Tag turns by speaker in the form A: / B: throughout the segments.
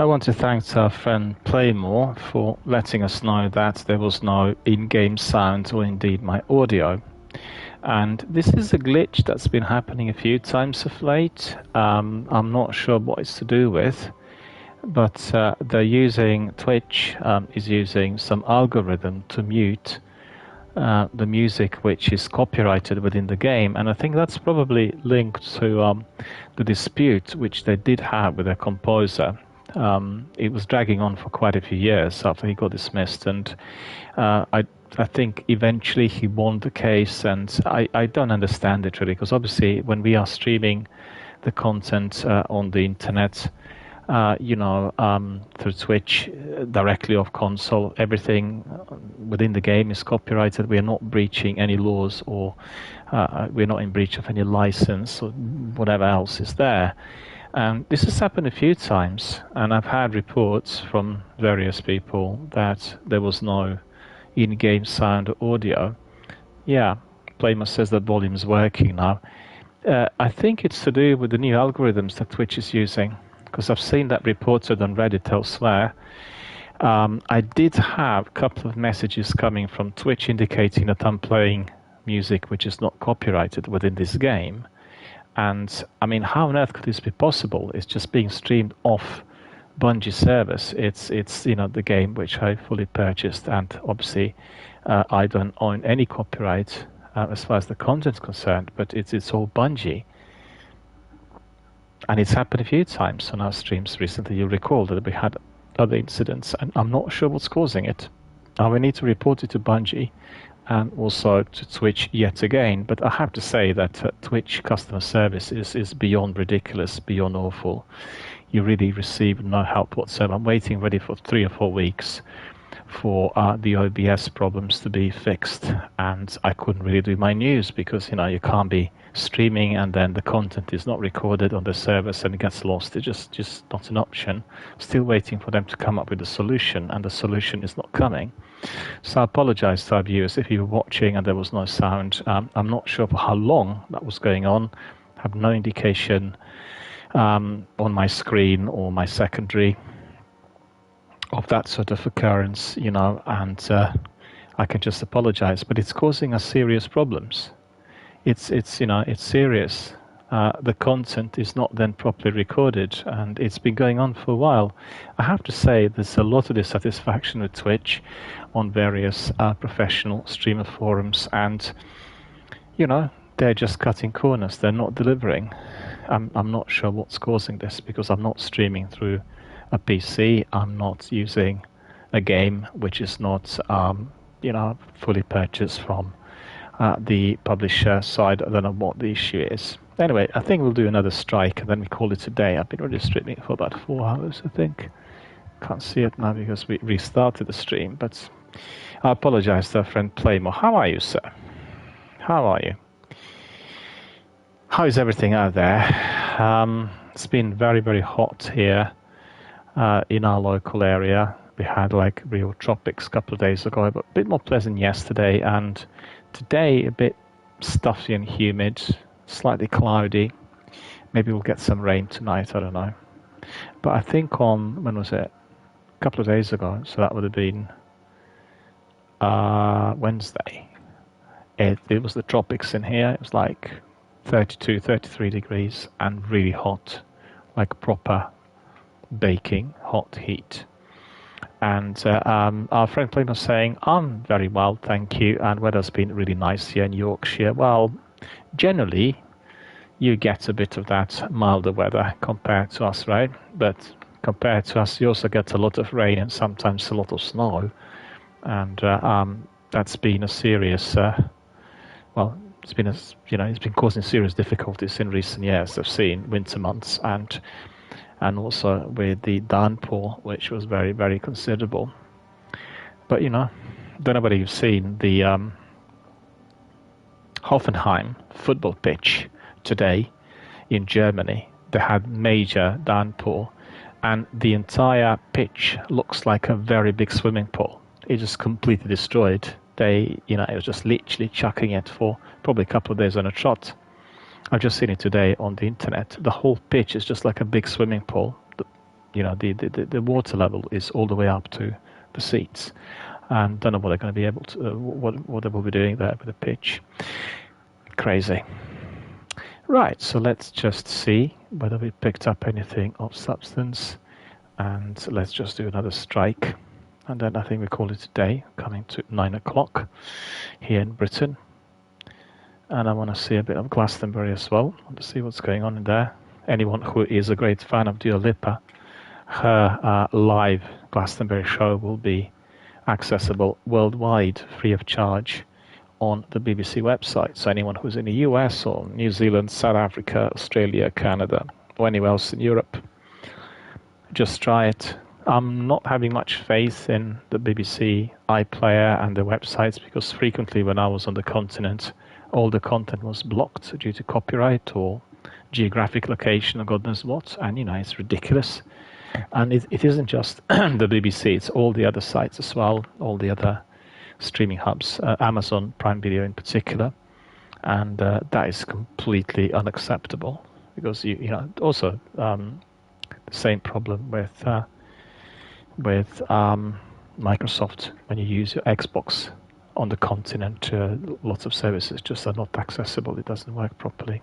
A: I want to thank our friend Playmore for letting us know that there was no in-game sound or indeed my audio. And this is a glitch that's been happening a few times of late. I'm not sure what it's to do with, but they're using Twitch is using some algorithm to mute the music which is copyrighted within the game, and I think that's probably linked to the dispute which they did have with their composer. It was dragging on for quite a few years after he got dismissed, and I think eventually he won the case, and I don't understand it really, because obviously when we are streaming the content on the internet, through Twitch, directly off console, everything within the game is copyrighted. We are not breaching any laws, or we're not in breach of any license or whatever else is there. This has happened a few times, and I've had reports from various people that there was no in-game sound or audio. Yeah, Playmo says that volume's working now. I think it's to do with the new algorithms that Twitch is using, because I've seen that reported on Reddit elsewhere. I did have a couple of messages coming from Twitch indicating that I'm playing music which is not copyrighted within this game. And I mean, how on earth could this be possible? It's just being streamed off Bungie service. It's the game which I fully purchased, and obviously I don't own any copyright as far as the content's concerned, but it's all Bungie. And it's happened a few times on our streams recently. You'll recall that we had other incidents, and I'm not sure what's causing it. We need to report it to Bungie and also to Twitch yet again. But I have to say that Twitch customer service is beyond ridiculous, beyond awful. You really receive no help whatsoever. I'm waiting ready for 3 or 4 weeks for the OBS problems to be fixed, and I couldn't really do my news because you can't be streaming and then the content is not recorded on the service and it gets lost. It's just not an option. Still waiting for them to come up with a solution, and the solution is not coming. So I apologize to our viewers if you were watching and there was no sound. I'm not sure for how long that was going on. I have no indication on my screen or my secondary of that sort of occurrence, and I can just apologize, but it's causing us serious problems. It's serious. The content is not then properly recorded, and it's been going on for a while. I have to say there's a lot of dissatisfaction with Twitch on various professional streamer forums, and they're just cutting corners. They're not delivering. I'm not sure what's causing this, because I'm not streaming through a PC. I'm not using a game which is not fully purchased from the publisher side. I don't know what the issue is. Anyway, I think we'll do another strike and then we call it a day. I've been already streaming for about 4 hours, I think. Can't see it now because we restarted the stream, but I apologize to our friend Playmore. How are you, sir? How are you? How is everything out there? It's been very, very hot here in our local area. We had like real tropics a couple of days ago, but a bit more pleasant yesterday, and today a bit stuffy and humid, slightly cloudy. Maybe we'll get some rain tonight, I don't know. But I think when was it? A couple of days ago, so that would have been Wednesday. It was the tropics in here. It was like 32, 33 degrees and really hot, like proper baking hot heat. And our friend Plain was saying, I'm very well, thank you, and weather's been really nice here in Yorkshire. Well, generally, you get a bit of that milder weather compared to us, right? But compared to us, you also get a lot of rain and sometimes a lot of snow. And that's been a serious, it's been causing serious difficulties in recent years. I've seen winter months and also with the downpour, which was very, very considerable. But, don't know whether you've seen the Hoffenheim football pitch today in Germany. They had major downpour, and the entire pitch looks like a very big swimming pool. It just completely destroyed. It was just literally chucking it for probably a couple of days on a trot. I've just seen it today on the internet. The whole pitch is just like a big swimming pool. the water level is all the way up to the seats, and don't know what they're going to be able to, what they will be doing there with the pitch. Crazy. Right, so let's just see whether we picked up anything of substance, and let's just do another strike, and then I think we call it a day, coming to 9 o'clock here in Britain. And I want to see a bit of Glastonbury as well. I want to see what's going on in there. Anyone who is a great fan of Dua Lipa, her live Glastonbury show will be accessible worldwide, free of charge, on the BBC website. So anyone who's in the US or New Zealand, South Africa, Australia, Canada, or anywhere else in Europe, just try it. I'm not having much faith in the BBC iPlayer and the websites, because frequently when I was on the continent, all the content was blocked due to copyright or geographic location or God knows what, and it's ridiculous. And it isn't just the BBC, it's all the other sites as well, all the other streaming hubs, Amazon Prime Video in particular, and that is completely unacceptable, because also the same problem with Microsoft. When you use your Xbox on the continent, lots of services just are not accessible. It doesn't work properly.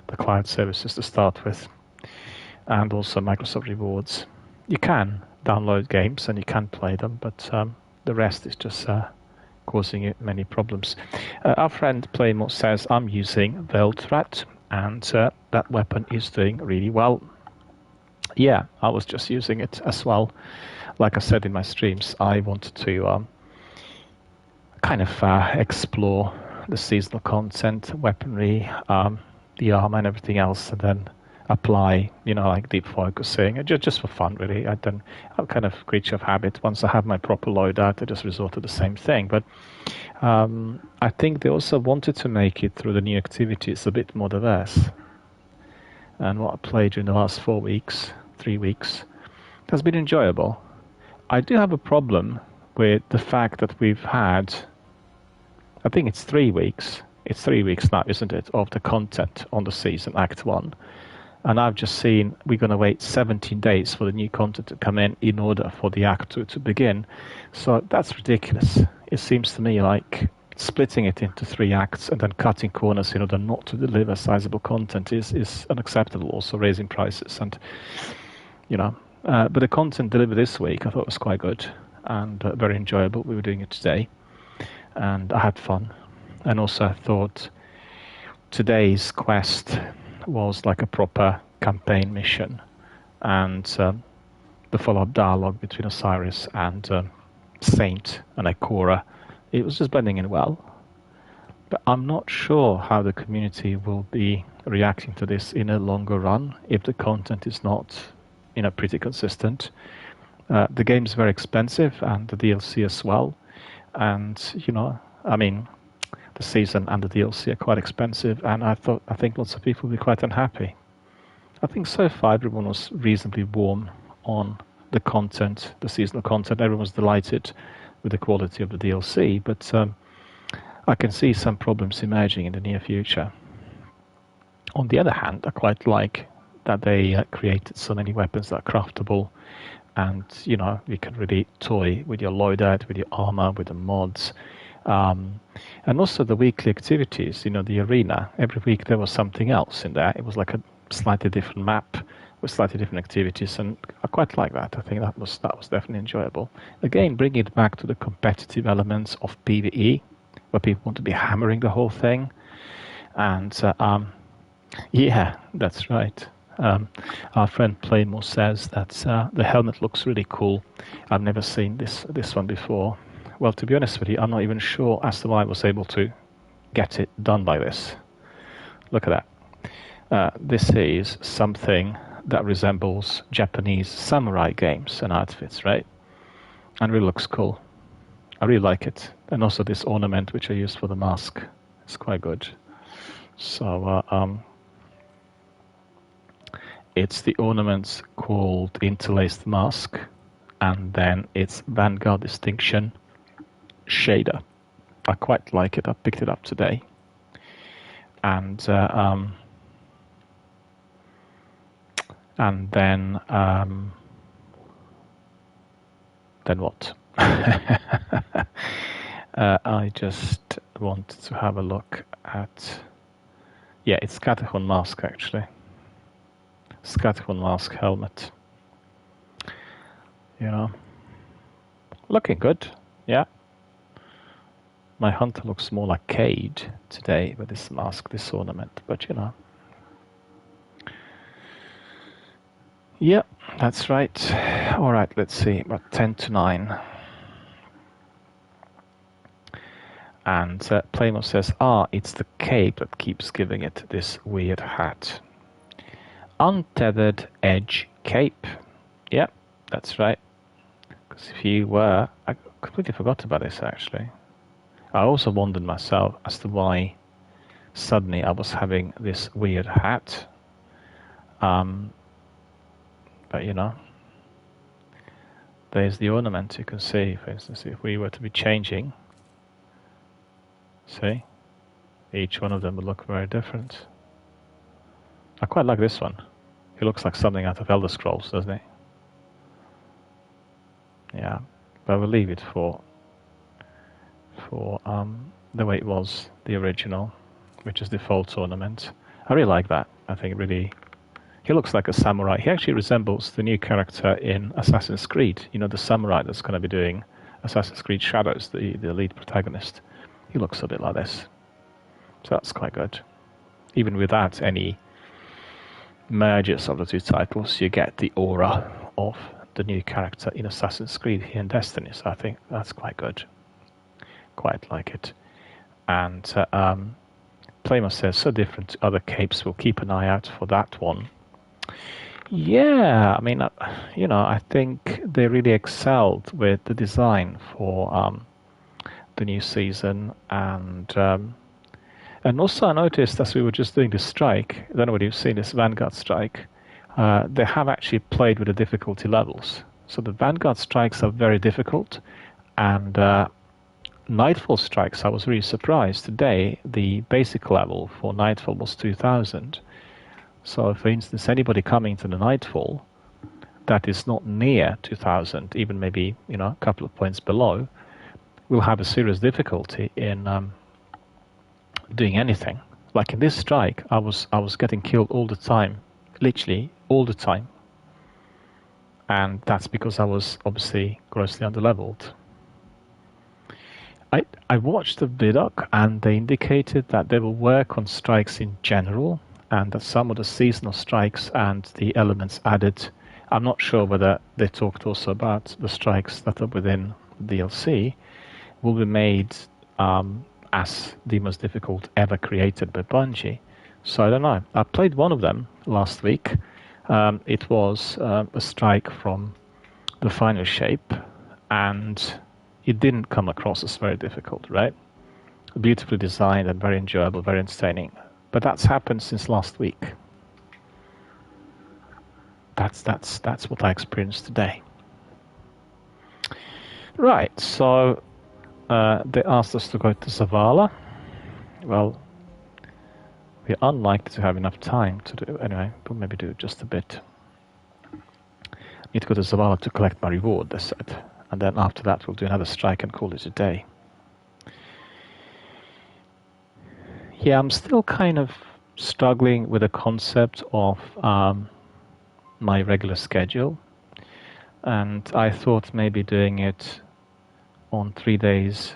A: The cloud services to start with, and also Microsoft Rewards. You can download games and you can play them, but the rest is just causing you many problems. Our friend Playmore says, I'm using Veilthreat, and that weapon is doing really well. Yeah, I was just using it as well. Like I said in my streams, I wanted to kind of explore the seasonal content, weaponry, the armor and everything else, and then apply, like deep focusing, just for fun, really. I'm kind of creature of habit. Once I have my proper loadout, I just resort to the same thing. But I think they also wanted to make it, through the new activities, a bit more diverse. And what I played during the last 3 weeks, has been enjoyable. I do have a problem with the fact that we've had, I think it's 3 weeks. It's 3 weeks now, isn't it, of the content on the season, Act 1. And I've just seen we're going to wait 17 days for the new content to come in order for the Act 2 to begin. So that's ridiculous. It seems to me like splitting it into 3 acts and then cutting corners in order not to deliver sizable content is unacceptable, also raising prices. And, but the content delivered this week I thought was quite good and very enjoyable. We were doing it today, and I had fun. And also I thought today's quest was like a proper campaign mission, and the follow-up dialogue between Osiris and Saint and Ikora, it was just blending in well. But I'm not sure how the community will be reacting to this in a longer run if the content is not, pretty consistent. The game is very expensive, and the DLC as well. And the season and the DLC are quite expensive, and I think lots of people will be quite unhappy. I think so far everyone was reasonably warm on the content, the seasonal content. Everyone was delighted with the quality of the DLC, but I can see some problems emerging in the near future. On the other hand, I quite like that they created so many weapons that are craftable, and you can really toy with your loadout, with your armor, with the mods. And also the weekly activities, the arena. Every week there was something else in there. It was like a slightly different map with slightly different activities, and I quite like that. I think that was definitely enjoyable. Again, bringing it back to the competitive elements of PvE, where people want to be hammering the whole thing. And yeah, that's right. Our friend Playmore says that the helmet looks really cool. I've never seen this one before. Well, to be honest with you, I'm not even sure as to why I was able to get it done by this. Look at that. This is something that resembles Japanese samurai games and outfits, right? And really looks cool. I really like it. And also this ornament, which I used for the mask, is quite good. So it's the ornaments called Interlaced Mask, and then it's Vanguard Distinction shader. I quite like it. I picked it up today, and then Then what? I just wanted to have a look at... Yeah, it's Scatterhorn mask, actually. Scatterhorn mask helmet. You know, looking good. Yeah. My hunter looks more like Cade today with this mask, this ornament, but you know. Yeah, that's right. All right, let's see. About 10 to 9. And Playmo says, it's the cape that keeps giving it this weird hat. Untethered edge cape. Yeah, that's right. Because if you were... I completely forgot about this, actually. I also wondered myself as to why suddenly I was having this weird hat. But, you know, there's the ornament. You can see, for instance, if we were to be changing, see, each one of them would look very different. I quite like this one. He looks like something out of Elder Scrolls, doesn't he? Yeah, but we'll leave it for the way it was, the original, which is default ornament. I really like that. I think really, he looks like a samurai. He actually resembles the new character in Assassin's Creed. You know, the samurai that's going to be doing Assassin's Creed Shadows, the lead protagonist. He looks a bit like this. So that's quite good. Even without any mergers of the two titles, you get the aura of the new character in Assassin's Creed here in Destiny. So I think that's quite good. Quite like it. And Playmo says, so different to other capes. We'll keep an eye out for that one. Yeah, I mean, you know, I think they really excelled with the design for the new season, and also I noticed as we were just doing the strike, I don't know whether you've seen this Vanguard strike, they have actually played with the difficulty levels. So the Vanguard strikes are very difficult, and Nightfall strikes, I was really surprised. Today, the basic level for Nightfall was 2000. So, for instance, anybody coming to the Nightfall that is not near 2000, even maybe, you know, a couple of points below, will have a serious difficulty in doing anything. Like in this strike, I was getting killed all the time, literally all the time. And that's because I was obviously grossly underleveled. I watched the Vidoc, and they indicated that they will work on strikes in general, and that some of the seasonal strikes and the elements added, I'm not sure whether they talked also about the strikes that are within the DLC, will be made as the most difficult ever created by Bungie. So I don't know. I played one of them last week. It was a strike from the final shape, and it didn't come across as very difficult, right? Beautifully designed and very enjoyable, very entertaining. But that's happened since last week. That's what I experienced today. Right, so they asked us to go to Zavala. Well, we're unlikely to have enough time to do. Anyway, we'll maybe do just a bit. Need to go to Zavala to collect my reward, they said. And then after that, we'll do another strike and call it a day. Yeah, I'm still kind of struggling with the concept of my regular schedule. And I thought maybe doing it on 3 days,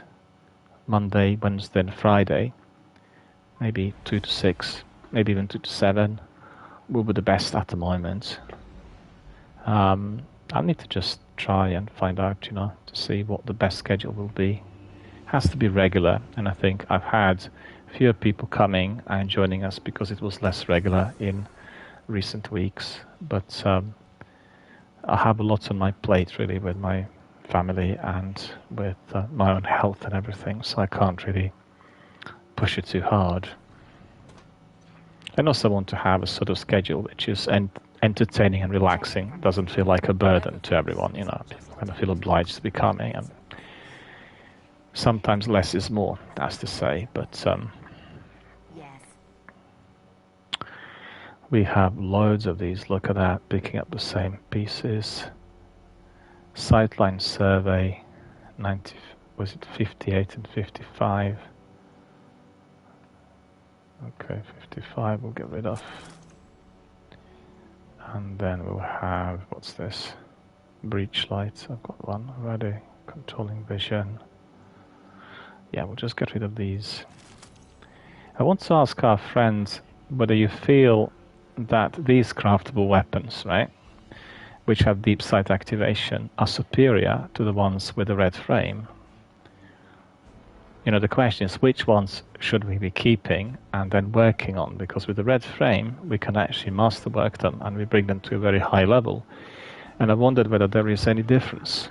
A: Monday, Wednesday, and Friday. Maybe 2 to 6, maybe even 2 to 7 will be the best at the moment. I need to just try and find out, you know, to see what the best schedule will be. It has to be regular, and I think I've had fewer people coming and joining us because it was less regular in recent weeks. But I have a lot on my plate, really, with my family and with my own health and everything, so I can't really push it too hard. I also want to have a sort of schedule which is entertaining and relaxing, doesn't feel like a burden to everyone, you know. People kind of feel obliged to be coming, and sometimes less is more, that's to say, but
B: Yes.
A: We have loads of these. Look at that, picking up the same pieces. Sightline survey, 90, was it 58 and 55? Okay, 55 we'll get rid of. And then we'll have, what's this? Breach lights, I've got one already. Controlling vision. Yeah, we'll just get rid of these. I want to ask our friends whether you feel that these craftable weapons, right, which have deep sight activation, are superior to the ones with the red frame. You know, the question is which ones should we be keeping and then working on? Because with the red frame, we can actually masterwork them and we bring them to a very high level. And I wondered whether there is any difference.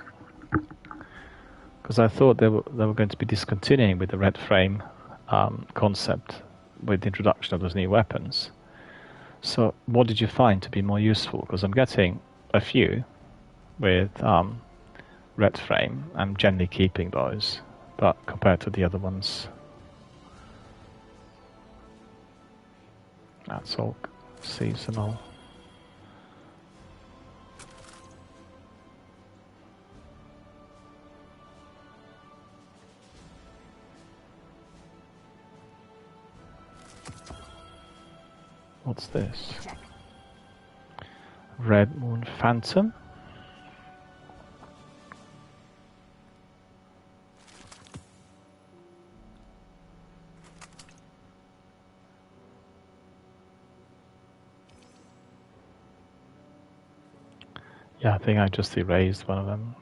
A: Because I thought they were going to be discontinuing with the red frame concept with the introduction of those new weapons. So what did you find to be more useful? Because I'm getting a few with red frame. I'm generally keeping those, but compared to the other ones, that's all seasonal. What's this? Red Moon Phantom. Yeah, I think I just erased one of them.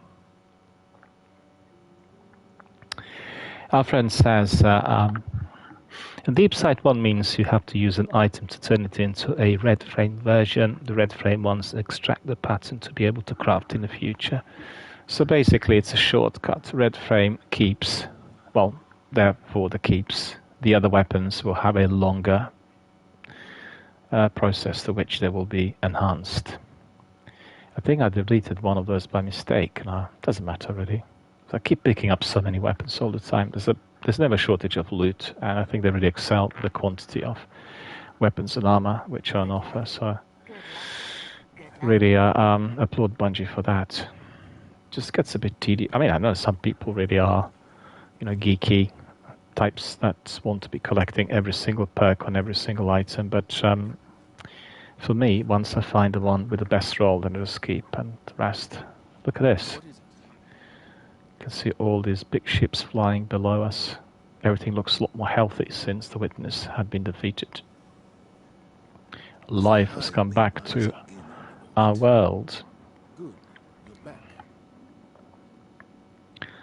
A: Our friend says, a deep sight one means you have to use an item to turn it into a red frame version. The red frame ones extract the pattern to be able to craft in the future. So basically it's a shortcut. Red frame keeps, well, therefore the keeps. The other weapons will have a longer process to which they will be enhanced. I think I deleted one of those by mistake. No, it doesn't matter really. So I keep picking up so many weapons all the time. There's never a shortage of loot, and I think they really excel with the quantity of weapons and armor which are on offer. So really applaud Bungie for that. Just gets a bit tedious. I mean, I know some people really are, you know, geeky types that want to be collecting every single perk on every single item, but for me, once I find the one with the best roll, then I just keep, and the rest. Look at this. You can see all these big ships flying below us. Everything looks a lot more healthy since the Witness had been defeated. Life has come back to our world.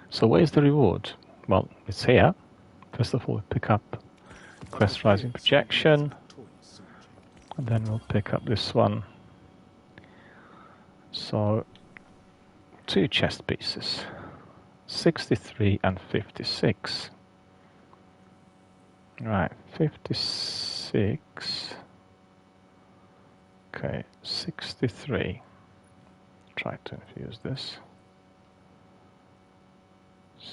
A: So where's the reward? Well, it's here. First of all, we pick up Quest Rising Projection. And then we'll pick up this one. So, 2 chest pieces. 63 and 56. Right, 56. Okay, 63. Try to infuse this.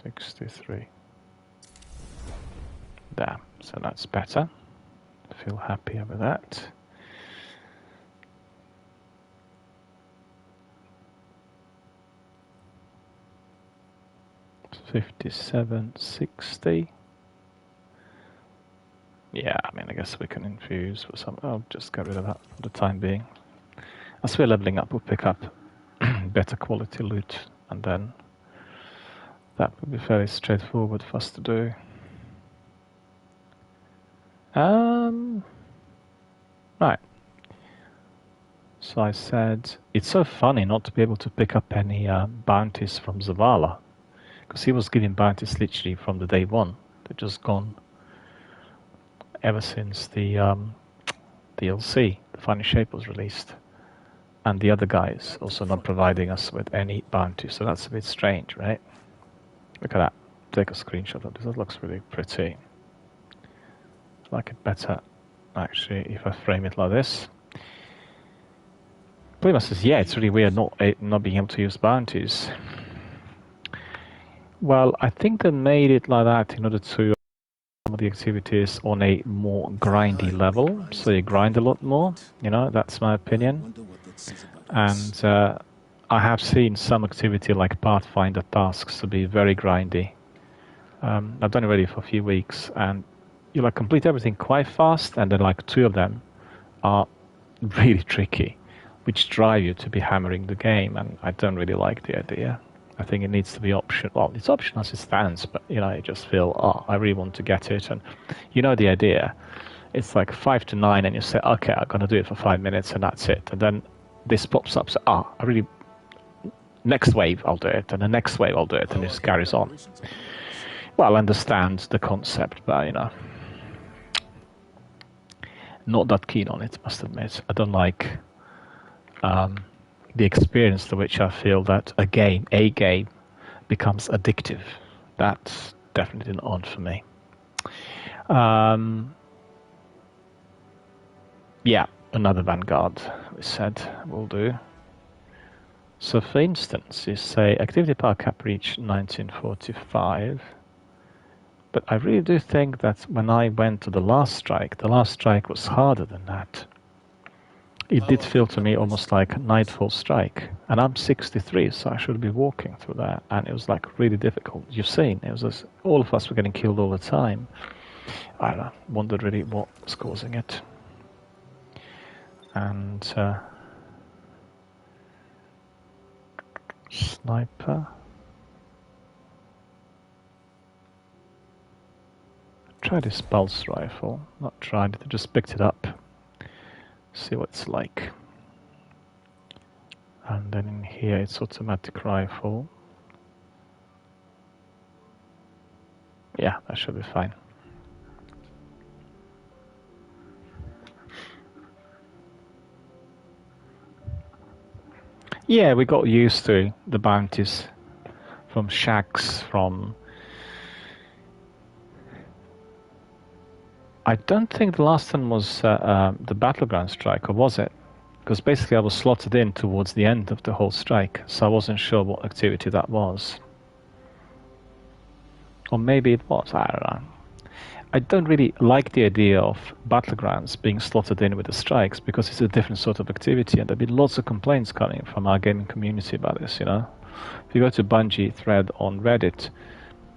A: 63. There, so that's better. Feel happier with that. 5760. Yeah, I mean, I guess we can infuse for some. I'll just get rid of that for the time being. As we're leveling up, we'll pick up better quality loot, and then that will be fairly straightforward for us to do. Right. So I said, it's so funny not to be able to pick up any bounties from Zavala, because he was giving bounties literally from the day one. They've just gone ever since the DLC, the Final Shape, was released. And the other guys also not providing us with any bounty, so that's a bit strange, right? Look at that. Take a screenshot of this. That looks really pretty. I like it better, actually, if I frame it like this. Plima says, yeah, it's really weird not being able to use bounties. Well, I think they made it like that in order to some of the activities on a more grindy level, so you grind a lot more, you know, that's my opinion. And I have seen some activity like Pathfinder tasks to be very grindy. I've done it already for a few weeks, and you like complete everything quite fast, and then like 2 of them are really tricky, which drive you to be hammering the game, and I don't really like the idea. I think it needs to be optional. Well, it's optional as it stands, but I just feel, I really want to get it, and the idea. It's like 5 to 9, and you say, okay, I'm gonna do it for 5 minutes, and that's it, and then this pops up. So, I really. Next wave, I'll do it, and the next wave, I'll do it, and it just carries on. Well, I understand the concept, but not that keen on it, must admit. I don't like the experience to which I feel that a game becomes addictive. That's definitely not on for me. Yeah, another Vanguard, we said, will do. So, for instance, you say activity power cap reached 1945. But I really do think that when I went to the last strike was harder than that. It did feel to me almost like Nightfall Strike. And I'm 63, so I should be walking through that. And it was like really difficult. You've seen, it was just, all of us were getting killed all the time. I don't know, wondered really what was causing it. And sniper. Try this pulse rifle. Not tried it, I just picked it up. See what it's like. And then in here it's automatic rifle. Yeah, that should be fine. Yeah, we got used to the bounties from shacks, from... I don't think the last one was the Battleground strike, or was it? Because basically I was slotted in towards the end of the whole strike, so I wasn't sure what activity that was. Or maybe it was, I don't know. I don't really like the idea of Battlegrounds being slotted in with the strikes, because it's a different sort of activity, and there have been lots of complaints coming from our gaming community about this, If you go to Bungie thread on Reddit,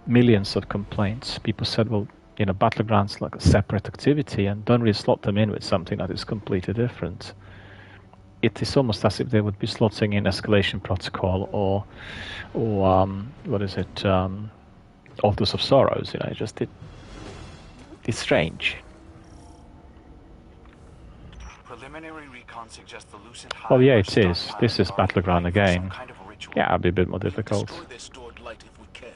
A: millions of complaints. People said, well, Battlegrounds like a separate activity, and don't really slot them in with something that is completely different. It is almost as if they would be slotting in Escalation Protocol or what is it, Altars of Sorrows, it's strange.
C: Preliminary recon suggests the Lucent Hive.
A: Oh yeah, it is. This is Battleground again. Yeah, it'll be a bit more difficult.
D: Destroy their stored light if we can.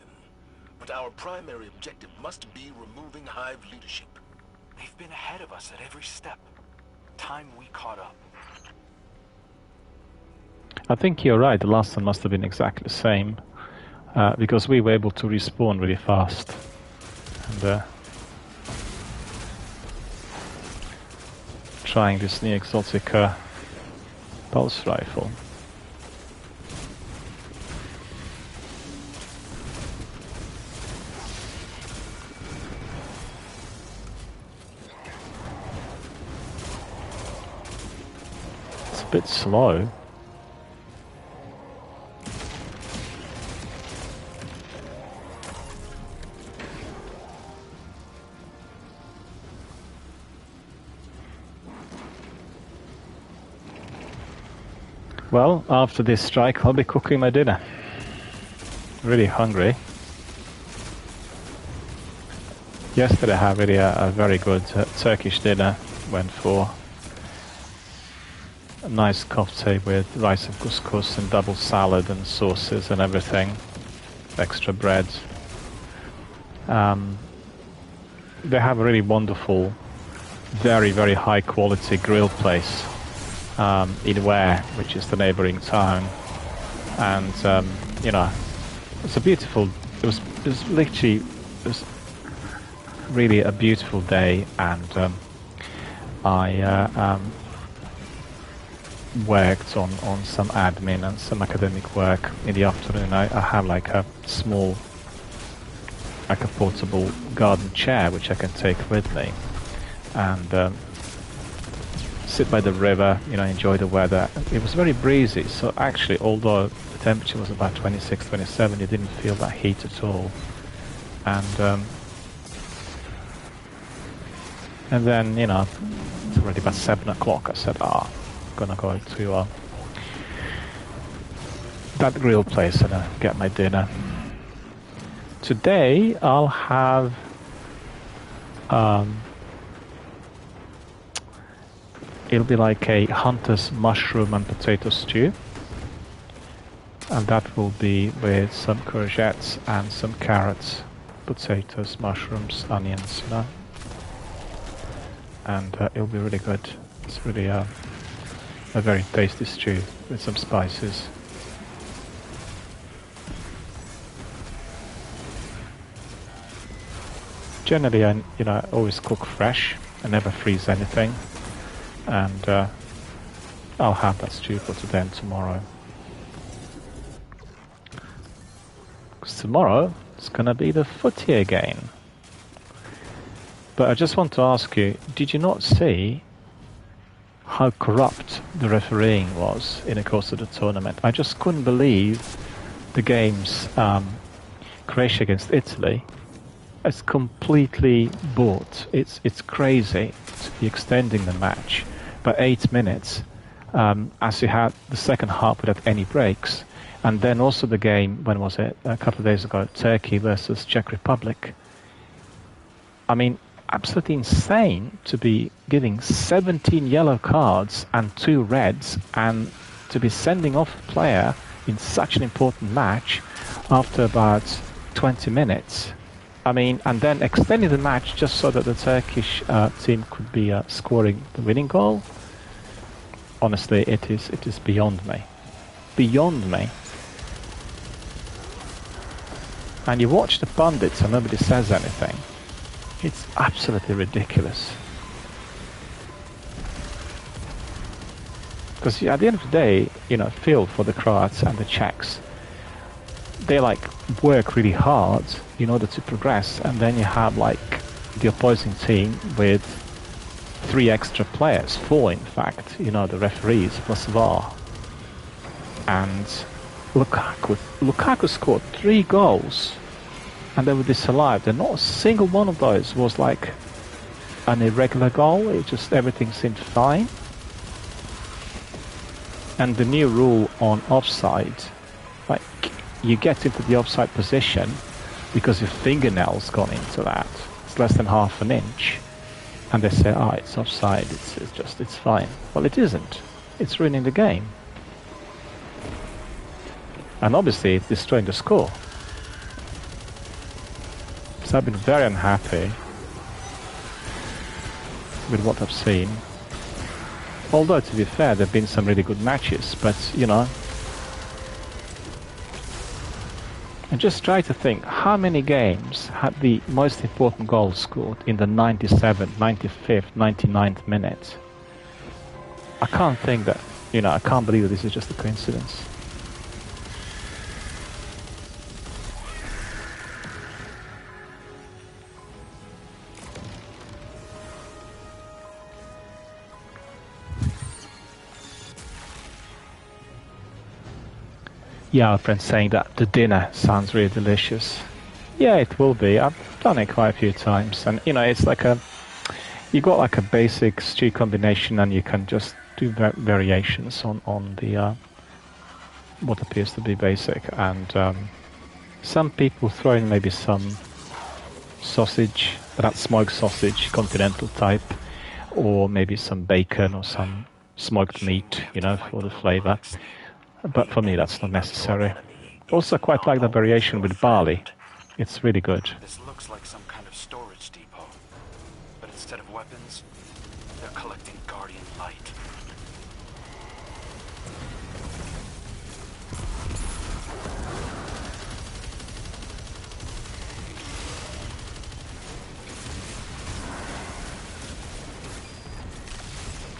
D: But our primary objective must be removing Hive leadership.
C: They've been ahead of us at every step. Time we caught up.
A: I think you're right. The last one must have been exactly the same, because we were able to respawn really fast. And trying this new exotic pulse rifle. It's a bit slow. Well, after this strike, I'll be cooking my dinner. Really hungry. Yesterday I had really a very good Turkish dinner. Went for a nice kofte with rice and couscous and double salad and sauces and everything. Extra bread. They have a really wonderful, very, very high quality grill place. In Ware, which is the neighbouring town, and it's a beautiful. It was really a beautiful day, and I worked on some admin and some academic work in the afternoon. I have like a small, like a portable garden chair which I can take with me, and sit by the river, enjoy the weather. It was very breezy, so actually, although the temperature was about 26, 27, you didn't feel that heat at all. And then, it's already about 7 o'clock. I said, I'm gonna go to that grill place and get my dinner. Today, I'll have it'll be like a hunter's mushroom and potato stew, and that will be with some courgettes and some carrots, potatoes, mushrooms, onions, and it'll be really good. It's really a very tasty stew with some spices. Generally, I always cook fresh. I never freeze anything, and I'll have that stew for today and tomorrow. Because tomorrow it's gonna be the footy again. But I just want to ask you: did you not see how corrupt the refereeing was in the course of the tournament? I just couldn't believe the games. Croatia against Italy. It's completely bought. It's crazy to be extending the match by 8 minutes, as you had the second half without any breaks, and then also the game. When was it? A couple of days ago, Turkey versus Czech Republic. I mean, absolutely insane to be giving 17 yellow cards and 2 reds, and to be sending off a player in such an important match after about 20 minutes. I mean, and then extending the match just so that the Turkish team could be scoring the winning goal. Honestly, it is beyond me. Beyond me. And you watch the pundits and nobody says anything. It's absolutely ridiculous. Because at the end of the day, feel for the Croats and the Czechs. They work really hard in order to progress, and then you have the opposing team with 3 extra players, 4 in fact, the referees plus VAR. And Lukaku scored 3 goals and they were disallowed, and not a single one of those was an irregular goal. It just, everything seemed fine. And the new rule on offside, you get into the offside position because your fingernail's gone into that. It's less than half an inch. And they say, it's offside, it's fine. Well, it isn't. It's ruining the game. And obviously it's destroying the score. So I've been very unhappy with what I've seen. Although, to be fair, there have been some really good matches, but, and just try to think how many games had the most important goal scored in the 97th, 95th, 99th minute. I can't think that, I can't believe that this is just a coincidence. Yeah, our friend's saying that the dinner sounds really delicious. Yeah, it will be. I've done it quite a few times, and it's you got a basic stew combination, and you can just do variations on the what appears to be basic. And some people throw in maybe some sausage, that smoked sausage, continental type, or maybe some bacon or some smoked meat, for the flavour. But for me, that's not necessary. Also, quite like the variation with barley. It's really good.
C: This looks like some kind of storage depot. But instead of weapons, they're collecting Guardian Light.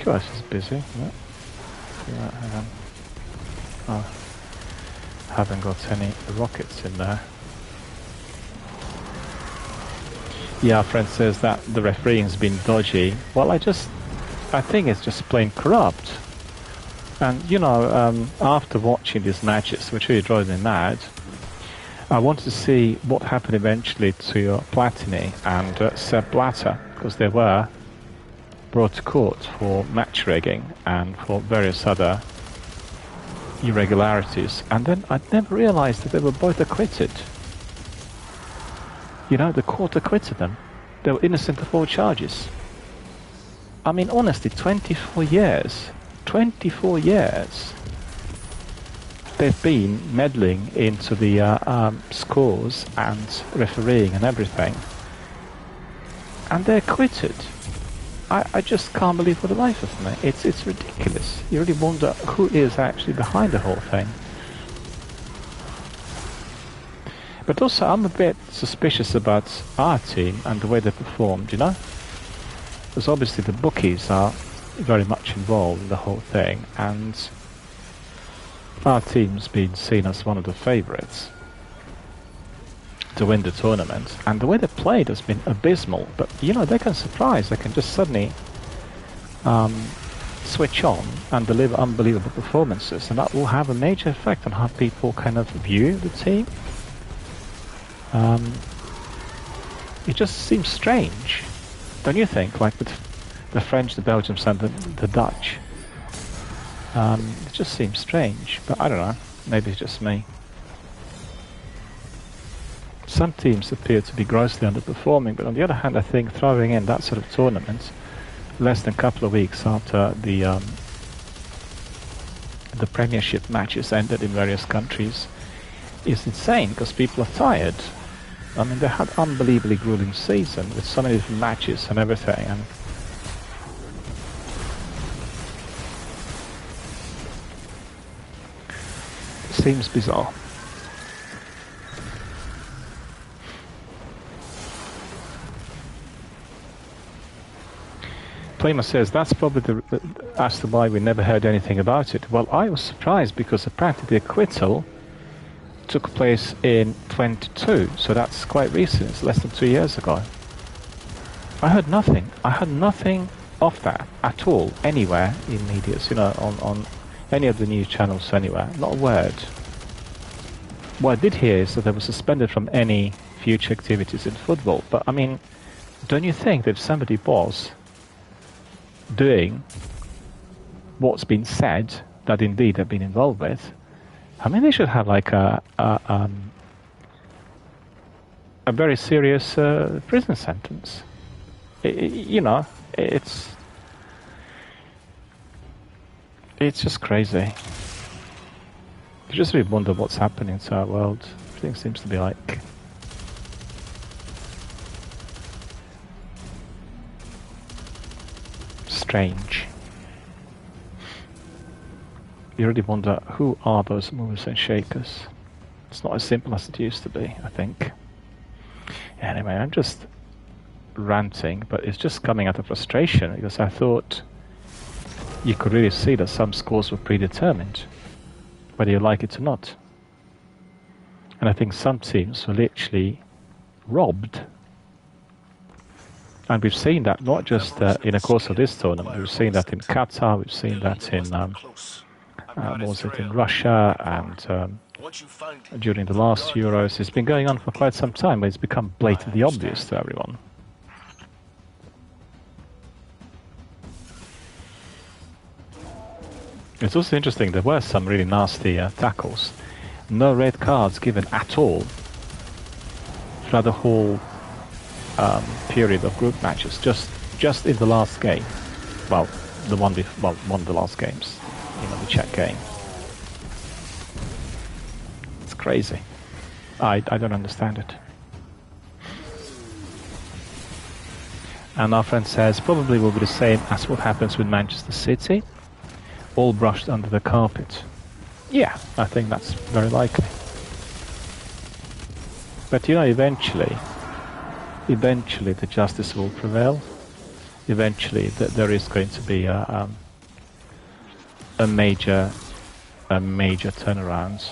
A: Gosh, it's busy. Yeah, hang on. Oh, haven't got any rockets in there. Yeah, our friend says that the refereeing's been dodgy. Well, I just I think it's just plain corrupt. And, you know, after watching these matches, which really drove me mad, I wanted to see what happened eventually to Platini and Sepp Blatter, because they were brought to court for match rigging and for various other irregularities. And then I never realized that they were both acquitted. You know, the court acquitted them. They were innocent of all charges. I mean, honestly, 24 years. 24 years. They've been meddling into the scores and refereeing and everything. And they're acquitted. I just can't believe for the life of me. It's ridiculous. You really wonder who is actually behind the whole thing. But also, I'm a bit suspicious about our team and the way they performed, you know? Because obviously the bookies are very much involved in the whole thing, and our team's been seen as one of the favourites to win the tournament, and the way they played has been abysmal. But, you know, they can surprise. They can just suddenly switch on and deliver unbelievable performances, and that will have a major effect on how people kind of view the team. It just seems strange, don't you think? Like with the French, the Belgians and the Dutch. It just seems strange, but I don't know. Maybe it's just me. Some teams appear to be grossly underperforming, but on the other hand, I think throwing in that sort of tournament less than a couple of weeks after the Premiership matches ended in various countries is insane, because people are tired. I mean, they had an unbelievably grueling season with so many different matches and everything, and it seems bizarre. Plima says that's probably as to why we never heard anything about it. Well, I was surprised because apparently the acquittal took place in 22, so that's quite recent. It's less than 2 years ago. I heard nothing. I heard nothing of that at all, anywhere in media, you know, on any of the news channels anywhere. Not a word. What I did hear is that they were suspended from any future activities in football. But I mean, don't you think that if somebody was doing what's been said, that indeed they've been involved with, I mean, they should have like a very serious prison sentence. You know, it's just crazy. You just really wonder what's happening to our world. Everything seems to be like strange. You really wonder who are those movers and shakers. It's not as simple as it used to be, I think. Anyway, I'm just ranting, but it's just coming out of frustration, because I thought you could really see that some scores were predetermined, whether you like it or not. And I think some teams were literally robbed. And we've seen that not just in the course of this tournament, we've seen that in Qatar, we've seen that in was it in Russia, and during the last Euros. It's been going on for quite some time, but it's become blatantly obvious to everyone. It's also interesting, there were some really nasty tackles. No red cards given at all throughout the whole period of group matches, just in the last game. Well, one of the last games, you know, the Czech game. It's crazy. I don't understand it. And our friend says probably will be the same as what happens with Manchester City, all brushed under the carpet. Yeah, I think that's very likely. But you know, eventually the justice will prevail. Eventually there is going to be a major turnaround.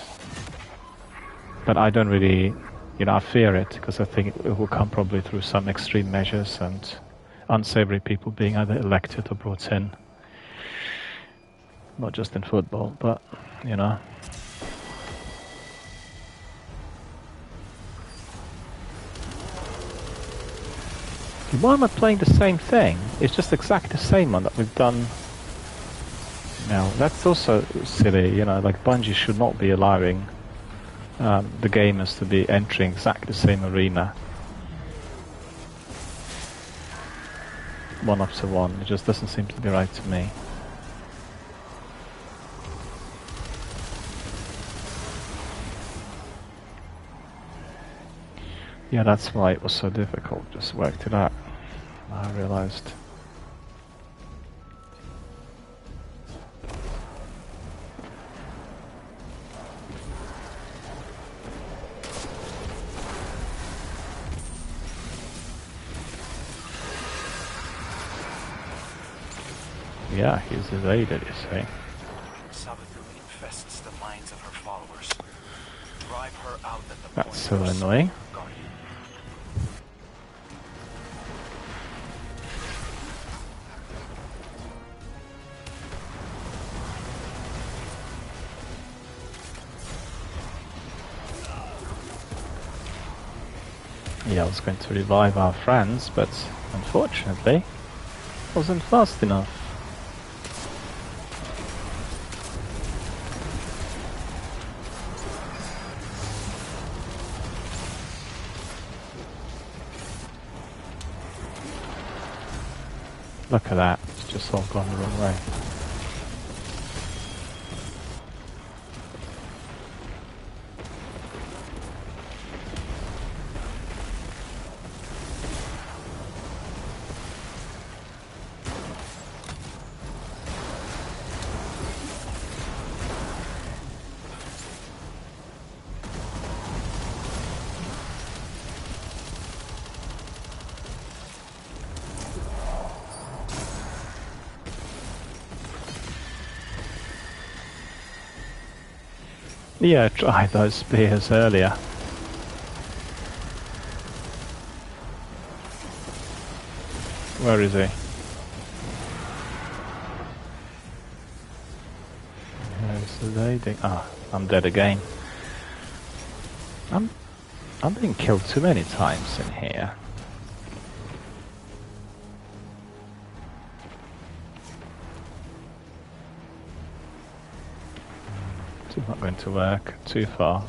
A: But I don't really, you know, I fear it, because I think it will come probably through some extreme measures and unsavory people being either elected or brought in. not just in football, but, you know. Why am I playing the same thing? It's just exactly the same one that we've done. Now, that's also silly, you know, like Bungie should not be allowing the gamers to be entering exactly the same arena. 1-1, it just doesn't seem to be right to me. Yeah, that's why it was so difficult, just worked it out, I realized. Yeah, he's evaded, you see.
C: Savathûn infests the minds of her followers. Drive her out at the
A: That's
C: point
A: so
C: of
A: annoying.
C: Guardian.
A: Yeah, I was going to revive our friends, but unfortunately, wasn't fast enough. Look at that, it's just all gone the wrong way. Yeah, I tried those spears earlier. Where is he? He's evading. Ah, I'm dead again. I'm being killed too many times in here. It's not going to work too far.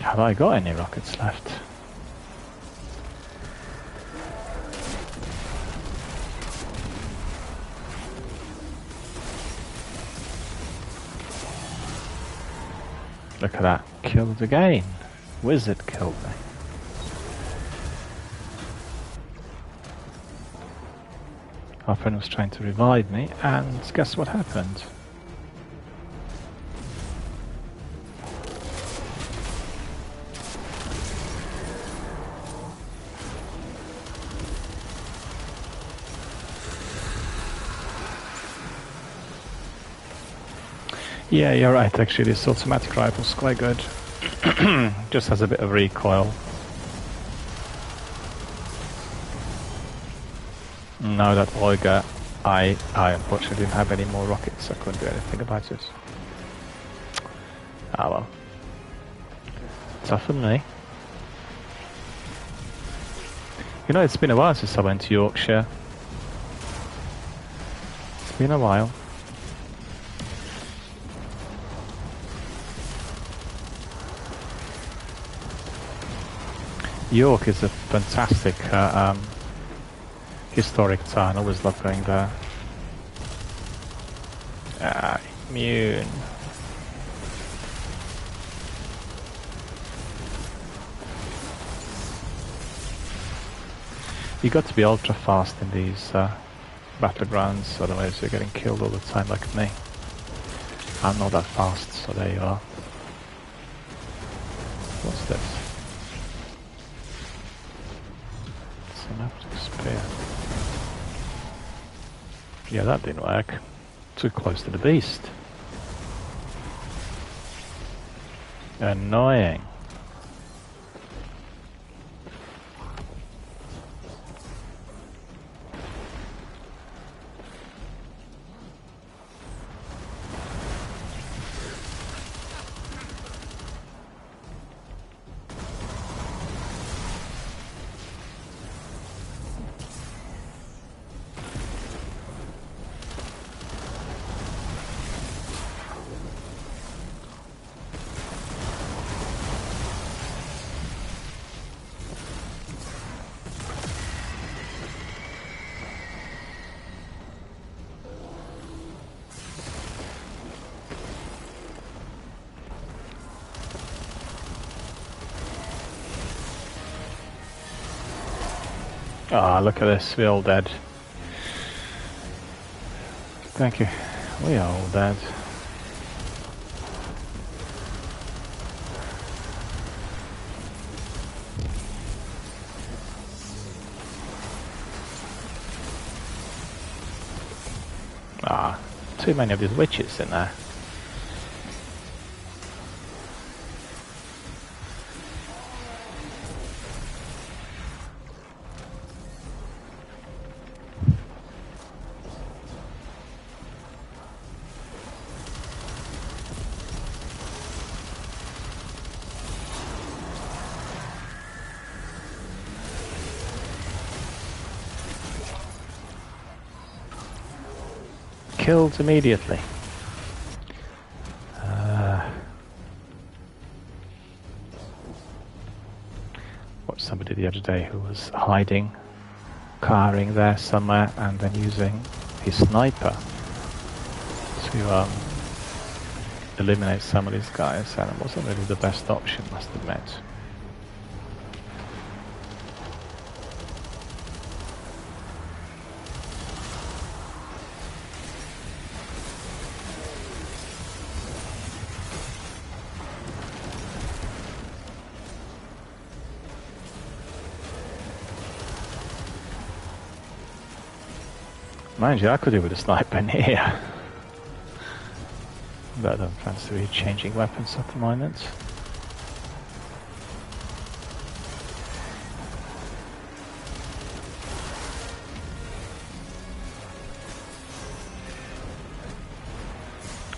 A: Have I got any rockets left? Look at that, killed again. Wizard killed me. Our friend was trying to revive me, and guess what happened? Yeah, you're right, actually, this automatic rifle's quite good. Just has a bit of recoil. Now that Olga, I unfortunately didn't have any more rockets, I couldn't do anything about it. Ah well. Tough on me. You know, it's been a while since I went to Yorkshire. It's been a while. York is a fantastic historic town. I always love going there. Ah, immune. You got to be ultra fast in these battlegrounds, otherwise you're getting killed all the time like me. I'm not that fast, so there you are. What's this? Synaptic spear. Yeah, that didn't work. Too close to the beast. Annoying. Ah, look at this, we're all dead. Thank you. We are all dead. Ah, too many of these witches in there. Killed immediately. Watched somebody the other day who was hiding, cowering there somewhere, and then using his sniper to eliminate some of these guys, and it wasn't really the best option, must admit. Mind you, I could do with a sniper in here. But I don't fancy really changing weapons at the moment.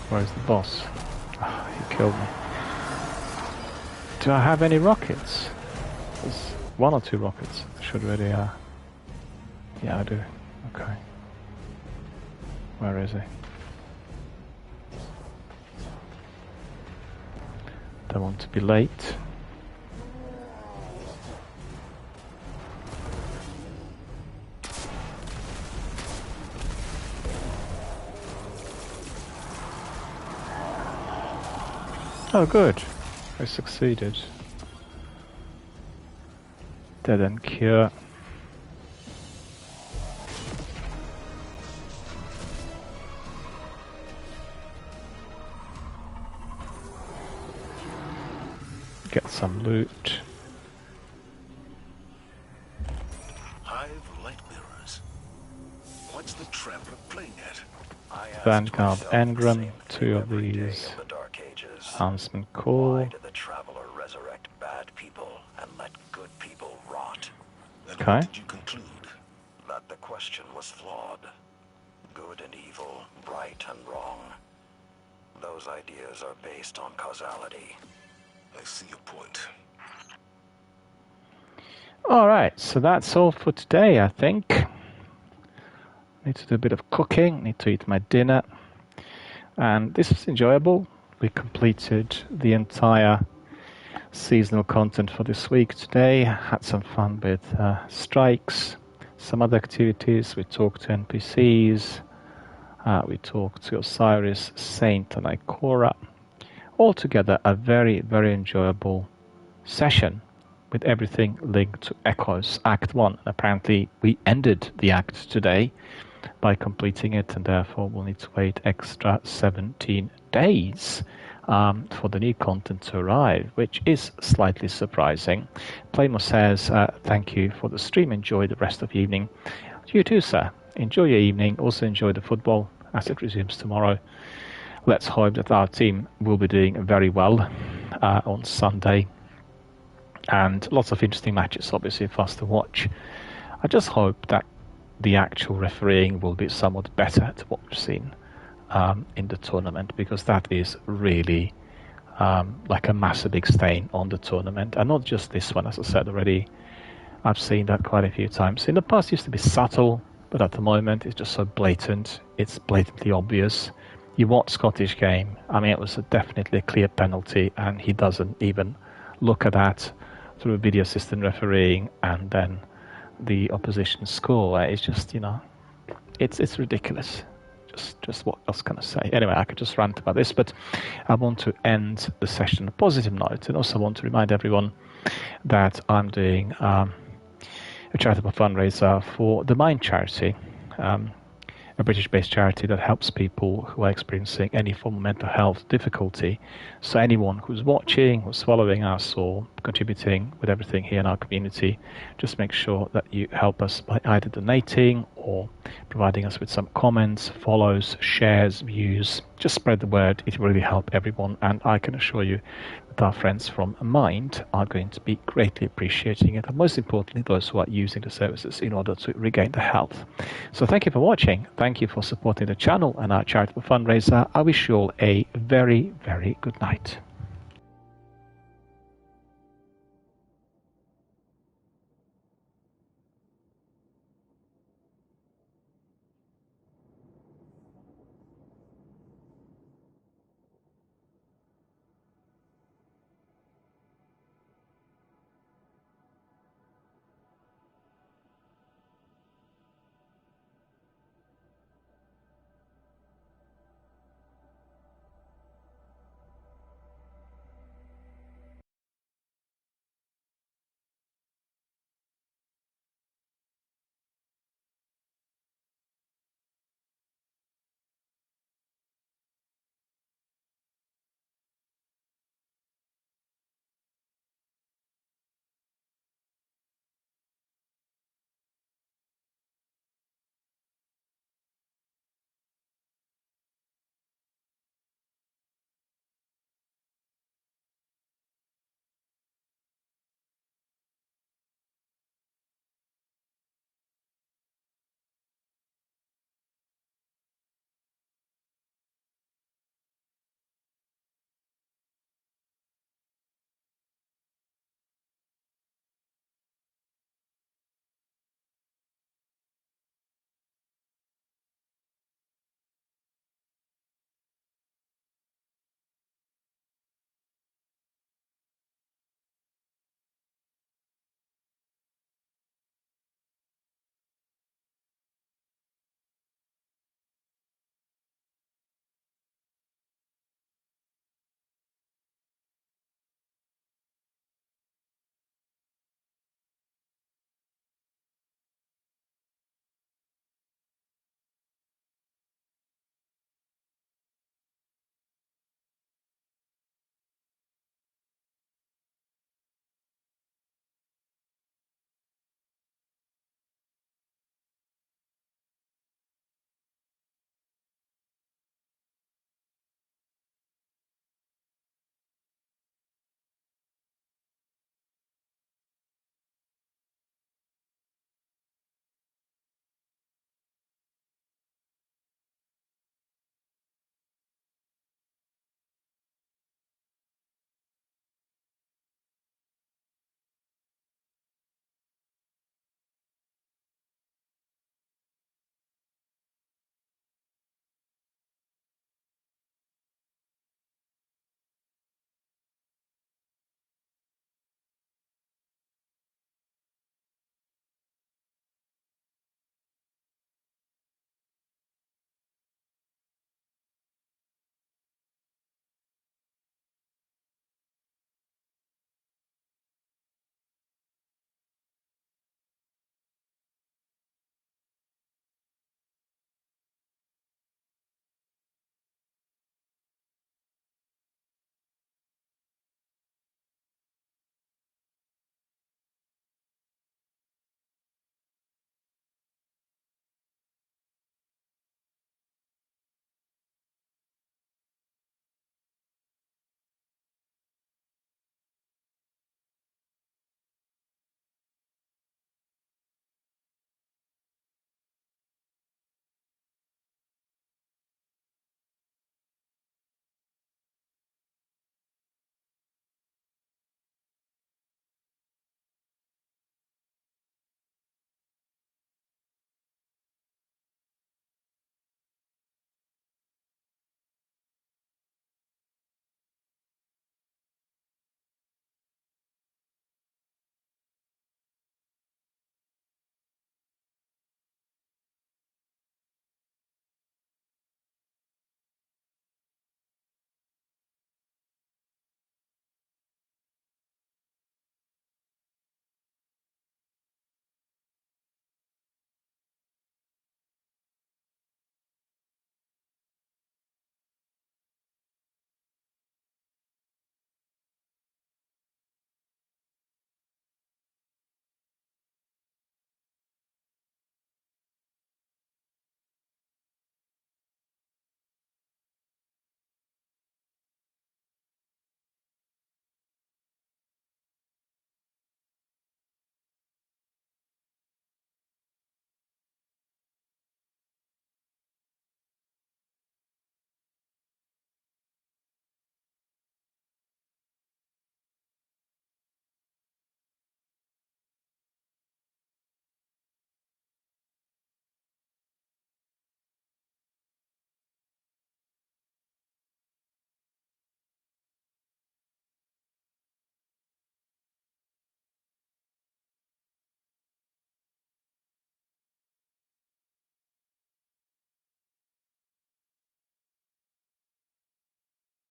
A: Where's the boss? Oh, he killed me. Do I have any rockets? There's 1 or 2 rockets. I should really, yeah, I do. Okay. Where is he? Don't want to be late. Oh, good. I succeeded. Dead end cure. Get some loot.
D: Hive light bearers. What's the Traveler playing at?
A: Vanguard Engram, 2 of these. Huntsman Core.
E: Why did the Traveler resurrect bad people and let good people rot?
D: And
A: Okay.
D: what did you conclude?
E: That the question was flawed. Good and evil, right and wrong. Those ideas are based on causality.
D: I see your point.
A: Alright, so that's all for today, I think. Need to do a bit of cooking, need to eat my dinner. And this was enjoyable. We completed the entire seasonal content for this week today. Had some fun with strikes, some other activities. We talked to NPCs. We talked to Osiris, Saint, and Ikora. Altogether, a very, very enjoyable session with everything linked to Echoes Act 1. Apparently, we ended the act today by completing it, and therefore we'll need to wait extra 17 days for the new content to arrive, which is slightly surprising. Playmo says, thank you for the stream. Enjoy the rest of the evening. You too, sir. Enjoy your evening. Also enjoy the football. as it resumes tomorrow. Let's hope that our team will be doing very well on Sunday. And lots of interesting matches, obviously, for us to watch. I just hope that the actual refereeing will be somewhat better to what we've seen in the tournament, because that is really like a massive big stain on the tournament. And not just this one, as I said already. I've seen that quite a few times. In the past, it used to be subtle, but at the moment, it's just so blatant. It's blatantly obvious. You watch Scottish game. I mean, it was definitely a clear penalty, and he doesn't even look at that through video assistant refereeing, and then the opposition score. It's just, it's ridiculous. Just what else can I say? Anyway, I could just rant about this, but I want to end the session on a positive note, and also want to remind everyone that I'm doing a charitable fundraiser for the Mind charity, a British-based charity that helps people who are experiencing any form of mental health difficulty. So anyone who's watching, who's following us, or contributing with everything here in our community, just make sure that you help us by either donating or providing us with some comments, follows, shares, views. Just spread the word. It will really help everyone, and I can assure you that our friends from Mind are going to be greatly appreciating it, and most importantly, those who are using the services in order to regain their health. So thank you for watching. Thank you for supporting the channel and our charitable fundraiser. I wish you all a very, very good night.